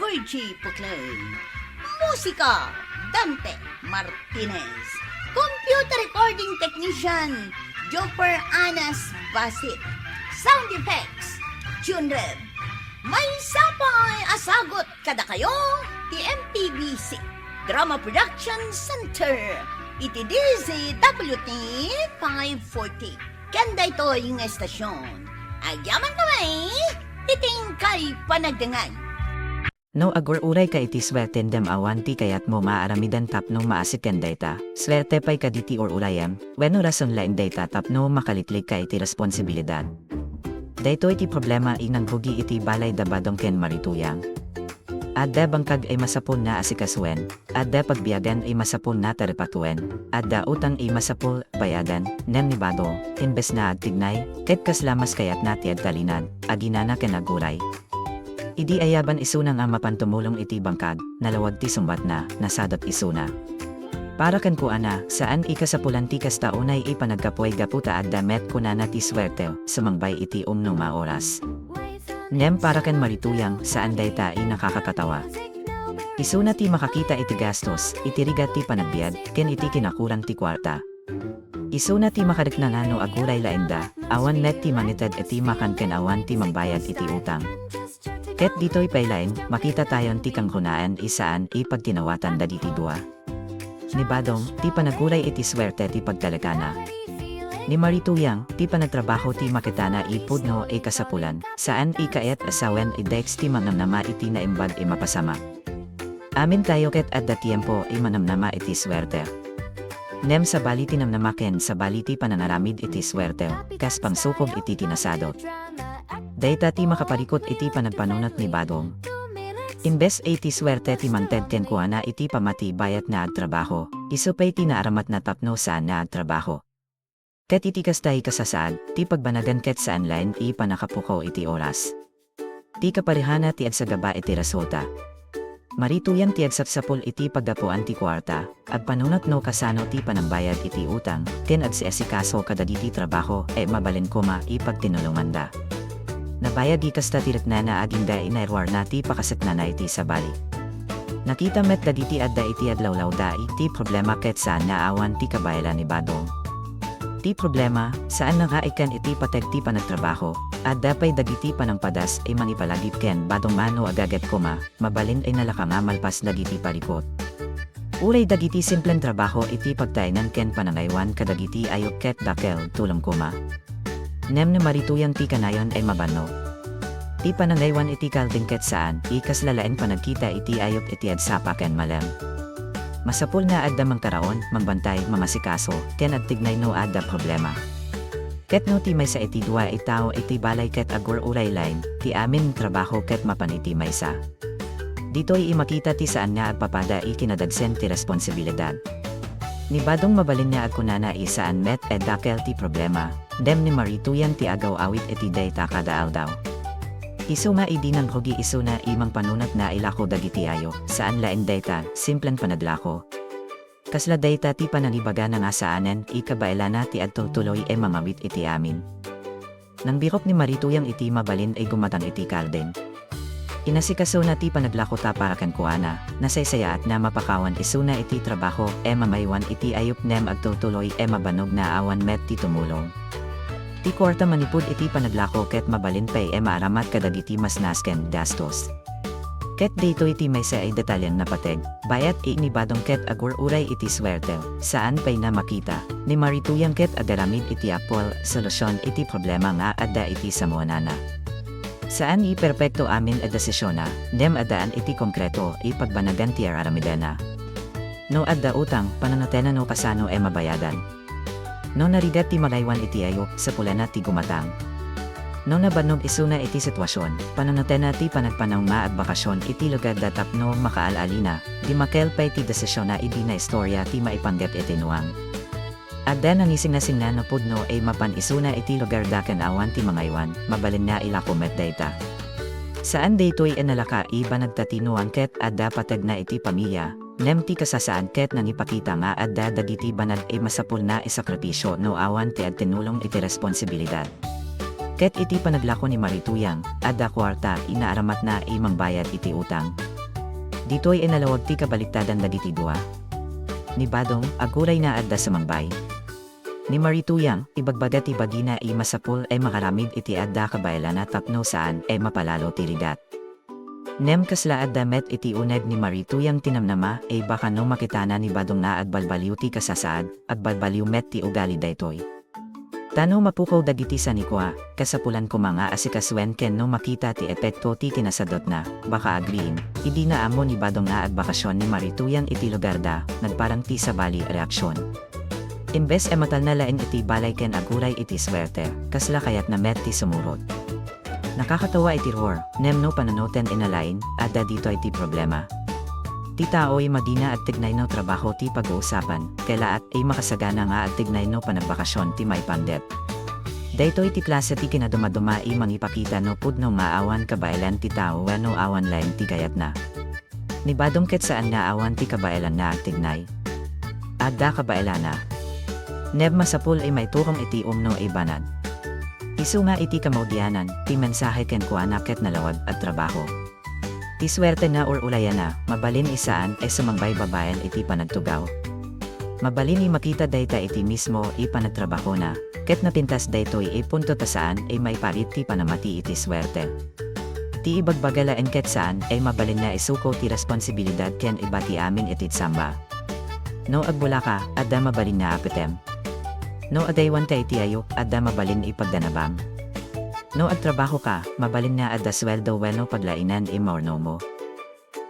Virgie Puclay. Musika, Dante Martinez. Computer recording technician, Joper Anas Basit. Sound effects, Junred. May sapay asagot kada kayo, ti MPBC Drama Production Center. Iti DZWT 540. Kanda ito yung estasyon. Agyaman kami, titing kay panagdangan. No agur uray ka iti swerten dem awanti kayat mo maaramidan tapno maasiken data. Swerte pay kaditi or urayem, wenno rason laing data tapno makalitlik ka iti responsibilidad. Dayto iti problema inang bugi iti balay dabadong ken marituyang. Adda bangkag ay masapul na asikasuen, adda pagbiyagan ay masapul na taripatuen, adda utang ay masapul bayadan, nem ni bado, imbes na agtignay, ket kaslamas kayat nati agtalinad, aginana ken aguray. Idi ayaban isuna nga mapantumulong iti bangkag, nalawag ti sumbat na, nasadot isuna. Para kan kuana, saan ikasapulan ti kasta unay ipanagkapuay gaputa adda met kunana ti swerte, sumangbay iti umno maoras. Nem para kan marituyang, saan dayta ay nakakakatawa. Isuna ti makakita iti gastos, iti rigat ti panagbiad, ken iti kinakurang ti kwarta. Isuna ti makadiknangano aguray laenda, awan net ti manited iti makan ken awan ti mambayad iti utang. Ket dito'y paylain, makita tayon ti kangkunaan isaan ipagtinawatan dagiti dua. Ni Badong, ti panaguray iti swerte ti pagtalakana. Ni Marituyang, ti panagtrabaho ti makitana ipudno e kasapulan, saan ikaet asawen idex ti manamnama iti naimbag e mapasama. Amin tayo ket adda tiempo e manamnama iti swerte. Nem sa bali tinamnamaken sa bali ti pananaramid iti swerte, kas pangsukog iti tinasado. Dayta ti makaparikot iti panagpanunot ni Badong. Imbes iti swerte ti manted ken kuana iti pamati bayat na agtrabaho, isupay ti naaramat na tapno saan na agtrabaho. Ket iti kastay kasasaad, ti pagbanagan ket saan lain ipanakapuko iti oras. Ti kaparihana ti agsagaba iti resulta. Marituyan ti agsapsapul iti pagdapuan ti kwarta, agpanunot no kasano ti panambayad iti utang, ken agsiasikaso kadagiti trabaho e mabalin kuma ipagtinulunganda. Nabayag ikasta ti reknana aginda inairwar na ti pakasakna na iti sabali. Nakita met dagiti adda iti adlawlawda iti problema ket saan naawan ti kabaylan ni Badong. Ti problema, saan nangaikan iti pateg ti panagtrabaho, at dapay dagiti panangpadas ay manipalagip ken Badong mano agagat kuma, mabalin ay nalakanga malpas dagiti parikot. Uray dagiti simpleng trabaho iti pagtainan ken panangaywan kadagiti ayok ket dakel tulong kuma. Nem na marituyang ti kanayon ay mabano. Ti panangaywan iti kalding ket saan, ikaslalaen panagkita iti ayok iti adsapa ken malem. Masapul na adda mangkaraon, mangbantay, mamasikaso, ken agtignay no adda problema. Ket no ti may sa iti dua itao iti balay ket agur uray lain, ti amin trabaho ket mapaniti may sa. Dito'y imakita ti saan na agpapada ikinadagsen ti responsibilidad. Ni Badong mabalin na agkunana isaan met ed dakel ti problema, dem ni Marituyan ti agaw awit iti dayta kada aldaw. Isuma idi ng hugi isuna imang panunat na ilako dagiti ayo, saan lain dayta, simplen panaglako. Kasla dayta ti pananibaga na nga saanen, ikabailana ti adto tuloy e mamawit iti amin. Nang birok ni Marituyang iti mabalin ay gumatang iti kalden. Inasikaso na ti panaglako ta para kan kuana, nasaysaya at na mapakawan isuna iti trabaho, e mamaywan iti ayup nem adto tuloy e mabanog na awan met ti tumulong. Ti kwarta manipud iti panaglako ket mabalin pay e maaramat kadagiti mas nasken gastos. Ket dito iti may sa ay detalyan na pateg, bayat ni Badong ket agur uray iti swerte, saan pay na makita, ni Marituyang ket agaramid iti apol, solusyon iti problema nga adda iti samuanana. Saan perpekto amin a desisyona, nem adaan iti konkreto, ipagbanagan ti aramidena. No adda utang, pananatena no kasano e mabayadan. No narigat ti malaywan iti ayo, sa pulana ti gumatang. No nabanog isuna iti sitwasyon, pananatena ti panagpanaw maagbakasyon iti lugar datap no makaalalina, di makelpay ti desisyon na idi na istorya ti maipanggap iti nuang. Adda nangising na no pudno ay mapan isuna iti lugar daken awan ti mangaywan, mabalin na ilakumet dayta. Saan daytoy enalaka iba nagtatinuan ket adda patag na iti pamilya, Nem ti kasasaan ket nang ipakita nga adda dagiti banad e masapul na isakripisyo no awan ti ad tinulong iti responsibilidad. Ket iti panaglako ni Marituyang, adda kwarta inaaramat na imang bayad iti utang. Ditoy inalawag ti kabaliktadan dagiti dua. Ni Badong, aguray na adda sa mangbay. Ni Marituyang, ibagbaga ti bagina i masapul ay makaramid iti adda kabailana tapno saan ay mapalalo ti rigat. Nem kasla adda met iti uneg ni Marituyang tinamnama ay baka no makitana ni Badong na agbalbaliw ti kasasaad, agbalbaliw met ti ugali daytoy. Tano mapukaw dagiti sa nikwa, kasapulan ko mga asikaswen ken no makita ti epekto ti tinasadot na, baka agriin, hindi na amo ni Badong na agbakasyon ni Marituyang iti lugar da, nagparang ti sabali reaksyon. Imbes e matal na lain iti balay ken aguray iti swerte, kasla kayat na met ti sumurot. Nakakatawa iti roar, nem no pananoten inalain, adda dito iti problema. Ti tao ay madina at tignay no trabaho ti pag-uusapan, kaila at ay makasagana nga at tignay no panagbakasyon ti may pandet. Dayto iti klase ti kinadumaduma ay mangipakita no pudno maawan kabailan ti tao wano awan lain ti gayat na. Ni Badong ket saan nga awan ti kabailan na at tignay. Adda kabailana. Neb masapul ay may turong iti umno ay banad. Isu nga iti kamaudianan, ti mensahe ken kuana ket nalawad at trabaho. Ti swerte na or ulayan na, mabalin isaan ay sumangbay babayan iti panagtugaw. Mabalin i makita dayta iti mismo i panagtrabaho na, ket napintas daytoy i punto tasaan ay may parit ti panamati iti swerte. Ti ibagbagalaen ket saan ay mabalin na isuko ti responsibilidad ken iba ti amin iti samba. No agbula ka, adda mabalin na apetem. No adaywan ta iti ayo, adda mabalin ipagdanabang. No agtrabaho ka, mabalin na adda sweldo weno paglainan imorno mo.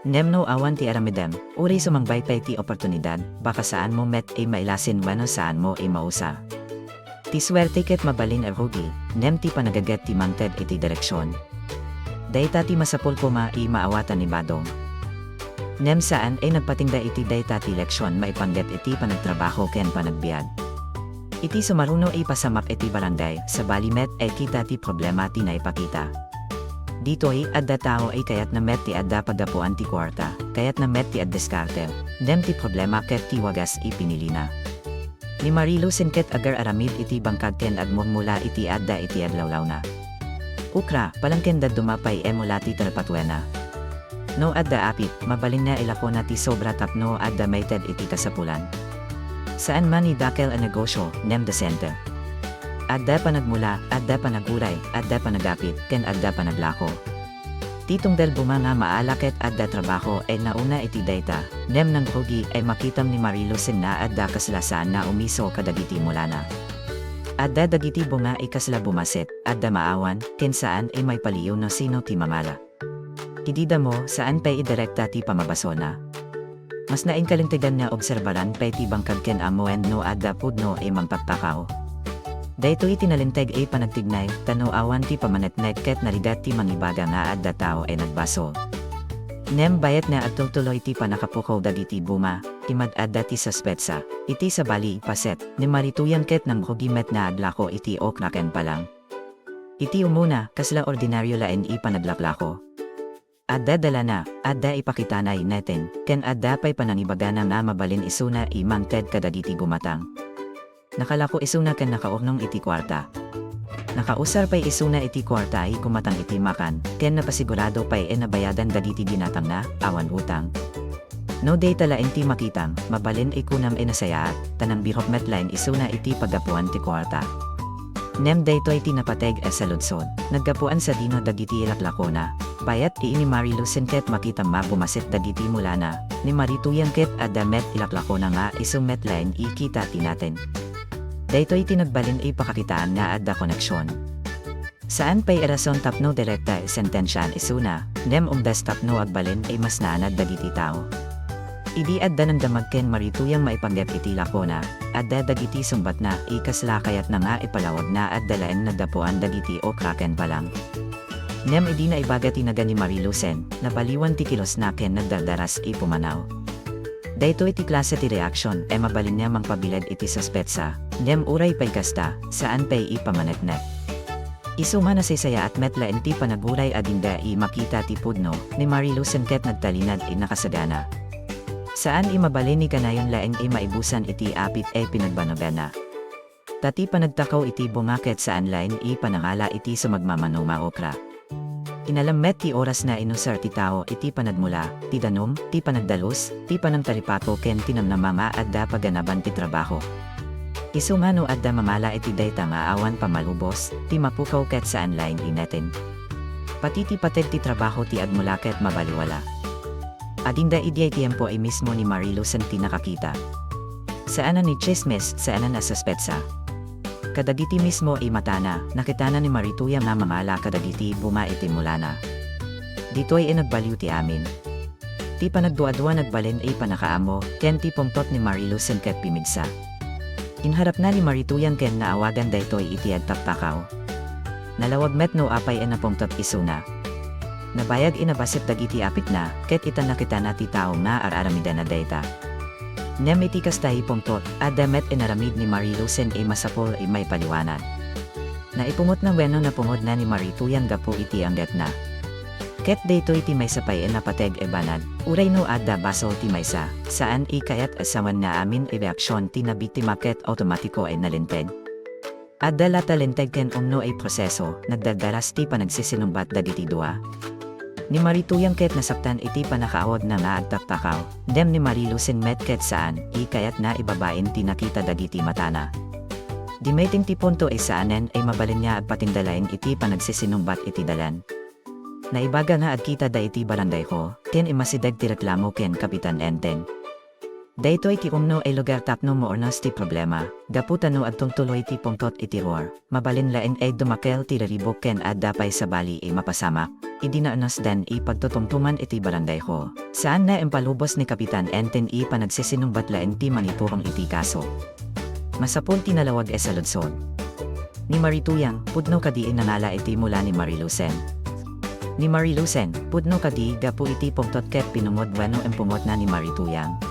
Nem no awan ti aramidem, uri sumangbay pa ti oportunidad, baka saan mo met ay mailasin weno saan mo ay mausa. Ti swerte ket mabalin rugi, nem ti panagagat ti mangted iti direksyon. Dayta ti masapul ko ma i maawatan ni Badong. Nem saan ay nagpatingda iti dayta ti leksyon maipangget iti panagtrabaho ken panagbiad. Iti sumaruno ay pasamak iti barangay, sa balimet ay kita ti problema ti naipakita. Dito'y adda tao ay kayat na met ti adda pagdapuan ti kwarta, kayat na met ti ad diskarte, dem ti problema ket ti wagas ipinilina. Ni Marilusin ket agar aramid iti bangkag ken agmumula iti adda iti adlawlaw na. Ukra, palangken da dumapay emula ti talpatwena. No adda apit, mabalin na ilako na ti sobra tapno adda mayted iti kasapulan. Saan man idakel ang negosyo, nem desente. Adda panagmula, adda panaguray, adda panagapit, ken adda panaglako. Titong del bumanga maalaket adda trabaho ay nauna iti dayta, nem nang rugi ay makitam ni Marilusin na adda kaslasan na umiso kadagiti mulana. Adda dagiti bunga ikasla bumasit, adda maawan, ken saan ay may paliw no sino ti mamala. Idida mo saan pa'y idirekta ti pamabasona. Mas nain kalintigan na obserbaran pa iti bangkag ken amoen no adda pudno ay mangpakpakaw. Dayto iti nalinteg ay panagtignay, tano awan ti pamanetnet ket naridat ti mangibaga nga adda tao ay nagbaso. Nem bayat na agtultuloy ti panakapukaw dagiti buma, imad adda ti suspetsa, iti sabali paset, ni Marituyang ket nang hugimet na adlako iti okraken palang. Iti umuna, kasla ordinaryo laen i panaglaklako. Adda dala na, adda ipakitanay natin, ken adda pa'y panangibagana na mabalin isuna imang ted kadagiti gumatang. Nakalako isuna ken nakaurnong iti kwarta. Nakausar pa'y isuna iti kwarta ay gumatang iti makan, ken napasigurado pa'y nabayadan dagiti ginatang na, awan utang. No day tala inti makitang, mabalin ay kunam nasayaat, tanang bihok metline isuna iti paggapuan ti kwarta. Nem daytoy tinapateg sa ludsod, naggapuan sa dino dagiti ilaklako na. Bayat ni Marilusin ket makita ma bumasit dagiti mulana, ni Marituyang ket adda met ilaklako na nga isung metline ikita tinaten. Daytoy tinagbalin ipakakitaan na adda koneksyon. Saan pa'y erason tapno direkta sentensyan isuna, nem umdas tapno agbalin ay mas naanad dagiti tao. Idi adda ng damag ken Marituyang maipanggep iti lakona, adda dagiti sumbat na ikasla kayat na nga ipalawag na adda laen nagdapuan dagiti o kraken palang. Nem idi na ibaga tinaga ni Marilusen, napaliwan ti kilos na ken nagdardaras ipumanaw. Dayto iti klase ti reaksyon ay mabalin niya mangpabilad iti suspetsa, nem uray pa'y kasta, saan pa'y ipamanetnet. Isuma na saysaya at metla enti panaguray adinda i makita ti pudno, ni Marilusen ket nagtalinad i nakasagana. Saan imabalin ni kanayon laeng maibusan iti apit pinagbanobena. Tati panagtakaw iti bumaket saan lain panangala iti sumagmamanuma okra. Inalamet ti oras na inusar ti tao iti panagmula, ti danom, ti panagdalus, ti panangtaripato ken tinamnamama adda paganaban ti trabaho. Isumano adda mamala iti dayta nga awan pamalubos, ti mapukaw ket saan lain inetin. Pati ti pated ti trabaho ti agmula ket mabaliwala. Adinda idiay tiempo ay mismo ni Marilusen ti nakakita. Saanan ni Chismes, saanan na suspetsa. Kadagiti mismo ay matana, nakitana ni Marituyang nga mamala kadagiti buma iti mulana. Dito'y nagbaliw ti amin. Ti panagduadua nagbalin ay panakaamo, ken ti pumtot ni Marilusen ket pimigsa. Inharap na ni Marituyang ken naawagan daytoy iti agtaptakaw. Nalawag met no apay napumtot isuna. Nabayag inabasit dagiti apit na, ket itan nakita na ti tao nga araramida na dayta. Nem iti kastahi pumtot, adamet inaramid ni Marilusen masapol may paliwanag. Naipumot na weno na pungod na ni Marituyang gapo iti angget na. Ket dayto iti may sapay napateg banad, uray no adda baso ti maysa, saan kayat asawan na amin reaksyon ti nabiktima ket automatiko nalinteg. Adda latalinteg ken umno proseso, nagdadaras ti panagsisinumbat dagiti dua. Ni Marituyang ket nasaktan iti panakaawag na nga agtaptakaw, dem ni Marilusen met ket saan, kayat na ibabain ti nakita dagiti matana. Di may ti punto saanen mabalin niya agpatindalain iti panagsisinumbat iti dalan. Naibaga nga agkita da iti barangay ko, ken imasidag ti reklamo ken Kapitan Enten. Daytoy ti umno lugar tapno mo ornas ti problema, gaputan no agtong tuloy ti pungtot iti roar, mabalin laeng dumakel ti raribok ken addapay sa bali mapasama. Idinaanos den pagtutungtungan iti barangay ko. Saan na empalubos ni Kapitan Enten panagsisinumbat laeng ti mangiturong iti kaso. Masapul tinalawag sa ludsod. Ni Marituyang, pudno kadi nanala iti mula ni Marilusen. Ni Marilusen, pudno kadi gapu iti pungtot ket pinumod weno empumot na ni Marituyang.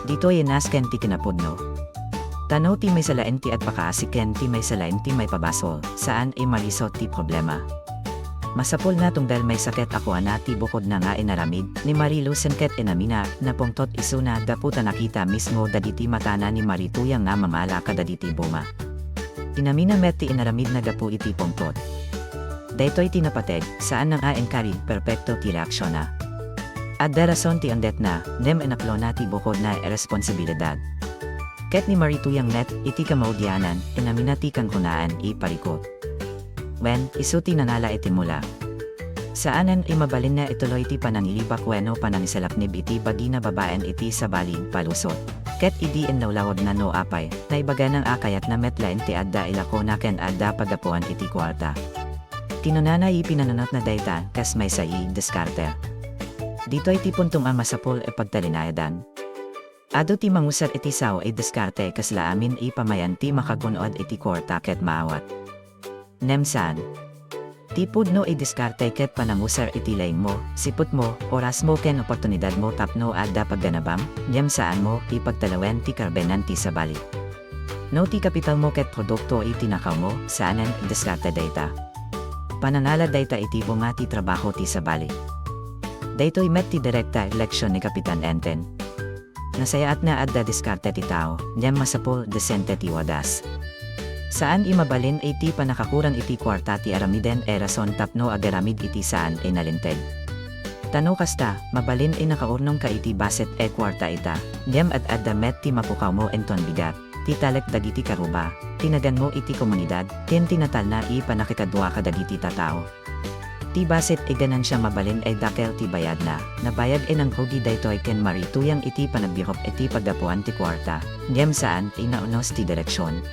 Dito nasken ti kinapudno. Tanaw ti may salaen ti at pakaasiken ti may salaen ti may pabasol, saan malisot ti problema. Masapol na tunggal may sakit ako ti bukod na nga inaramid, ni Marilusen ket inamina, na pungtot isuna gaputa nakita mismo dagiti matana ni Marituyang nga mamala kadagiti buma. Inamina met ti inaramid na gapu iti pungtot. Daytoy tinapateg, saan nang kari perpekto ti reaksyon na. Adda rason ti andet na, nem enaklo na ti bukod na responsibilidad. Ket ni Marituyang net, iti kamaudyanan, inamina ti kang hunaan parikot. Wen, isuti nanala iti mula. Saanan mabalin na ituloy ti panangilibak weno panangisalaknib iti bagi na babaen iti sa baling palusot. Ket idi naulawag na no apay, na ibaga ng akayat na metlaen ti adda ilako na ken adda pagapuan iti kwarta. Tinunana pinanunot na dayta, kas may sayi diskarte. Dito'y ti puntong masapol pagtalinayadan. Ado ti mangusar iti sao diskarte kas laamin pamayan ti makagunod iti kwarta ket maawat. Nemsan. Tipud no diskarte ket panangusar iti laing mo, siput mo, oras mo ken oportunidad mo tapno adda pagganabam, nyam saan mo pagtalawen ti karbenan ti sabali. No ti kapital mo ket produkto nakaw mo, saanen diskarte dayta. Pananala dayta iti bunga ti trabaho ti sabali. Daytoy met ti direkta eleksyon ni Kapitan Enten. Nasayaat na adda diskarte ti tao, nyam masapol desente ti wadas. Saan mabalin iti panakakurang iti kwarta ti aramiden rason tapno agaramid iti saan nalinteg. Tano kasta, mabalin nakaurnong ka iti baset kwarta ita, nyam adda met ti mapukaw mo enton bigat, ti talek dagiti karuba, tinagan mo iti komunidad, ken tinatal na panakikadwa kadagiti tatao. Ti baset ganan siya mabalin dakel ti bayad na, nabayad ng hudi daytoy ken Marituyang iti panagbirop iti pagdapuan ti kwarta, nyam saan naunos ti direksyon.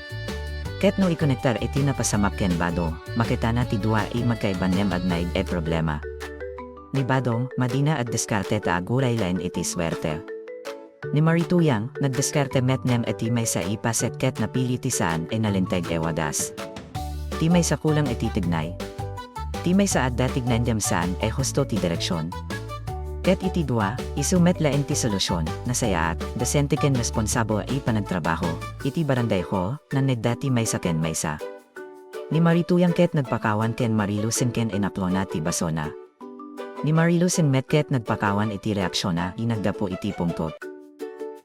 Ket no ikonektar iti napasamak ken Bado, makita na ti dua magkaiban nem adnaig problema. Ni Badong, madina at diskarte ta aguray lain iti swerte. Ni Marituyang, nagdiskarte met nem iti may sa ipaset ket napili ti saan nalinteg wadas. Ti may sa kulang iti tignay. Ti may sa adda tignan dem saan husto ti direksyon. Ket iti dua, isumet lain ti solusyon, nasayaat, desente ken responsabo panagtrabaho, iti barangay ko, nanedda ti maysa ken maysa. Ni Marituyang ket nagpakawan ken Marilusen ken inaplona ti basona. Ni Marilusen met ket nagpakawan iti reaksyon na inagdapo iti pungtot.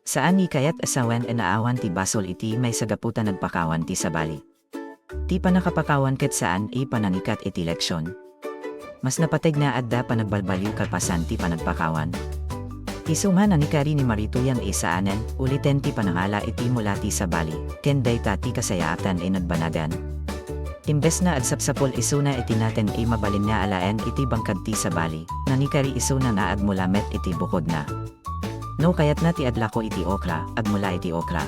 Saan ni kayat asawan e naawan ti basol iti may sagaputan nagpakawan ti sabali. Ti panakapakawan ket saan pananikat iti leksyon. Mas napateg na adda panagbalbaliw kalpasan ti panagpakawan. Isuman na ni Kari ni Marituyang isaanen, uliten ti panangala iti mula ti sabali, ken dayta ti kasayaatan ay nagbanagan. Imbes na adsapsapol isuna iti natin ay mabalin na alaen iti bangkad ti sabali, na ni Kari isuna na agmula met iti bukod na. No kayat na ti adlako iti okra, agmula iti okra.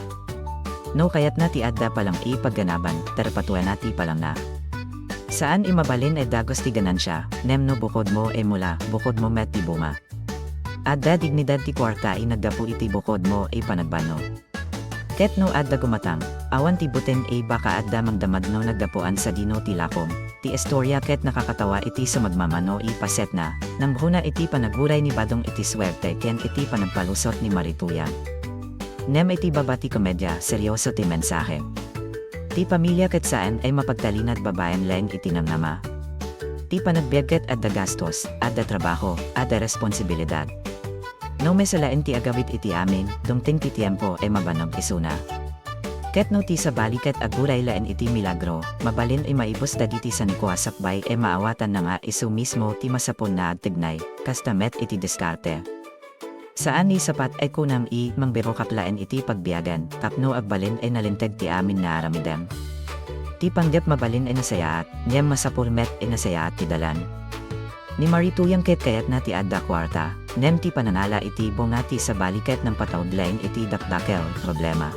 No kayat na ti adda palang pagganaban, terpatuan na ti palang na. Saan imabalin ay dagos ti ganansya, nem no bukod mo mula, bukod mo met ti bunga. Adda dignidad ti kwarta naggapu iti bukod mo panagbano. Ket no adda gumatang, awan ti buten baka adda mangdamag no naggapuan sa dino ti lakom. Ti istorya ket nakakatawa iti sumagmamano paset na, nang buhuna iti panagburay ni Badong iti swerte ken iti panagpalusot ni Marituyang. Nem iti babati komedya, seryoso ti mensahe. Ti pamilya ket saan ay mapagtalinat babayan leng iti nama. Ti panagbiag ket adda gastos, adda trabaho, adda responsibilidad. No mesalain ti agawit iti amin, dumting ti tiempo mabanog isuna. Ket no ti sabali ket aguray laen iti milagro, mabalin maibos dagiti sa nikuasakbay maawatan na nga isu mismo ti masapon na agtignay, kasta met iti diskarte. Saan ni sapat kunam mangbiro kaplaen iti pagbiagan, tapno agbalin nalinteg ti amin na aramidem. Ti panggap mabalin nasayaat, niyam masapul met nasayaat ti dalan. Ni Marituyang ket kayat na ti adda kwarta, nem ti pananala iti bongati sa baliket ng patawdlain iti dakdakel problema.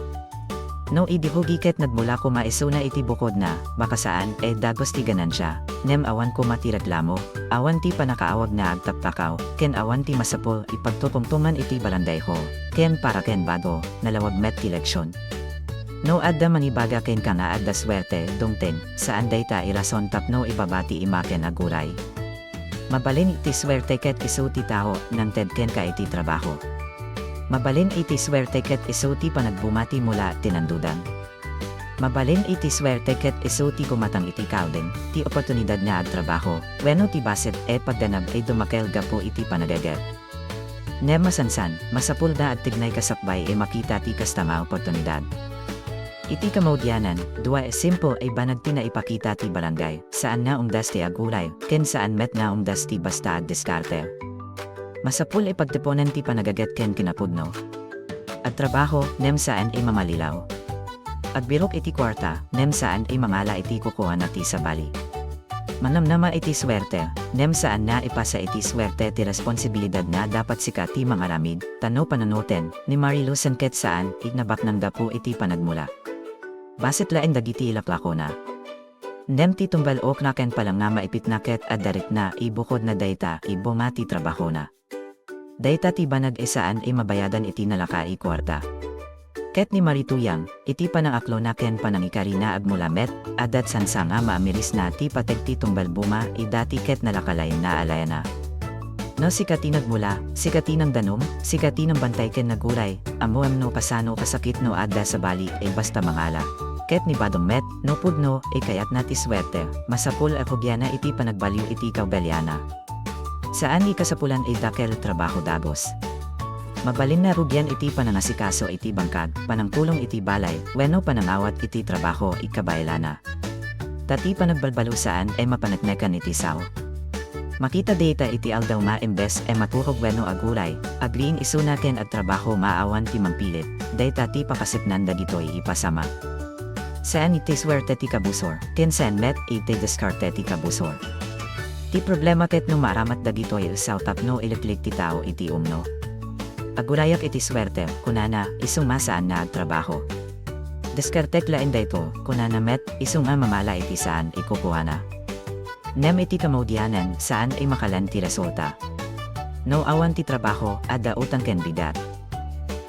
No idihugi ket nagmula ko maisuna iti bukod na, baka saan dagos ti ganansya, nem awan ko matireklamo, awan ti panakaawag na agtaptakaw, ken awan ti masapol ipagtutungtungan iti balanday ho, ken para ken bago, nalawag met ti leksyon. No adda manibaga ken ka nga adda swerte, dungten, saan dayta irason tapno ibabati imaken aguray. Mabalin iti swerte ket isu ti tao, nang ted ken ka iti trabaho. Mabalin iti swerte ket isu ti panagbumati mula tinandudan. Mabalin iti swerte ket isu ti kumatang iti kauden, ti oportunidad na agtrabaho, wenno ti baset pagdanab dumakel gapo iti panagagat. Nem masansan, masapul na at tignay kasakbay makita ti kastama oportunidad. Iti kamaudianan, dua simple banag ti na ipakita ti barangay, saan na umdas ti aguray, ken saan met na umdas ti basta ag diskarte. Masapul pagteponan ti panagagat ken kinapudno. At trabaho, nem saan mamalilaw. Agbirok iti kwarta, nem saan mamala iti kukuha na ti sabali. Manamnama iti swerte, nem saan na ipasa iti swerte ti responsibilidad na dapat sikat ti mangaramid, tano pananoten, ni Marilusan ket saan ignabak ng gapu iti panagmula. Basit laeng dagiti ilaklako na. Nem ti tumbal ok na ken palang nga maipit na ket at darit na ibukod na dayta ibumati trabaho na. Dayta ti banag saan mabayadan iti nalaka kwarta. Ket ni Marituyang, iti panangaklo na ken panangikari na agmulamet, adat sansa nga maamiris na ti pateg ti tumbal buma dati ket nalakalain na alaya na. No sikati nagmula, sikati ng danom, sikati ng bantay ken naguray, amuam no kasano kasakit no adda sa bali basta mangala. Ket ni Badong met, no pudno kayat na ti swerte, masapul hugyana iti panagbaliw iti kaubelyana. Saan kasapulan dakel trabaho dagos. Mabalin na rugyan iti panangasikaso iti bangkag, panangkulong iti balay, wenno panangawat iti trabaho ikabaylana. Tati panagbalbalo saan mapanagnekan iti sao. Makita data iti aldaw imbes maturog wenno aguray, agriin isuna ken ag trabaho maawan ti mangpilit, dayta ti pakasipnan dagitoy ipasama. Saan iti swerte ti kabusor, ken saan met iti diskarte ti kabusor. Ti problema ket no maramat dagitoy saw tapno iliklik ti tao iti umno. Agurayak iti swerte, kunana, isuma saan na agtrabaho. Diskartek lain dayto, kunana met, isunga mamala iti saan ikukuha na. Nem iti kamaudianan, saan makalan ti resulta. No awan ti trabaho, ada utang ken bidat.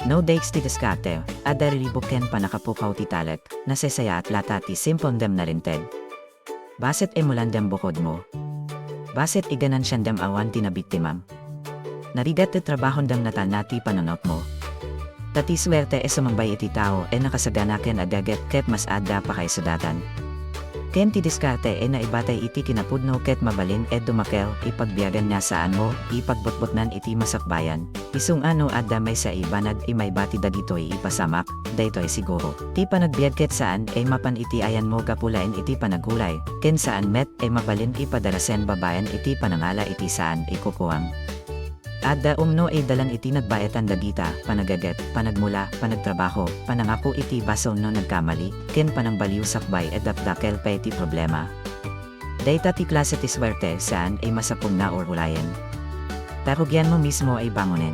No dates ti diskarte, ada rilibok ken panakapukaw ti talek, nasesaya at lata ti simpon dem narinted. Baset emulandem bukod mo. Baset iganan siyandem awan ti nabiktimam. Narigat ti trabahon dem natanati pananot mo. Tati swerte sumambay iti tao nakasagana ken adaget ket mas ada pa kay sudatan. Ken ti diskarte e naibatay iti kinapudno ket mabalin ed dumakel ipagbiagan nga saan mo ipagbotbotnan iti masakbayan. Isung ano adda may sa ibanag imay bati dagitoy ipasamak, daytoy siguro. Ti panagbiag ket saan ay mapan iti ayan mo gapulain iti panagulay. Ken saan met ay mabalin ipadarasen babayan iti panangala iti saan ikukuwang. Adda umno ay dalan iti nagbayatan dagita, panagaget, panagmula, panagtrabaho, panangako iti basol no nagkamali, ken panangbaliw sakbay ed dapdakel pa iti problema. Dayta ti klase ti swerte saan ay masapong na or ulayan. Tarugyan mo mismo ay bangunin.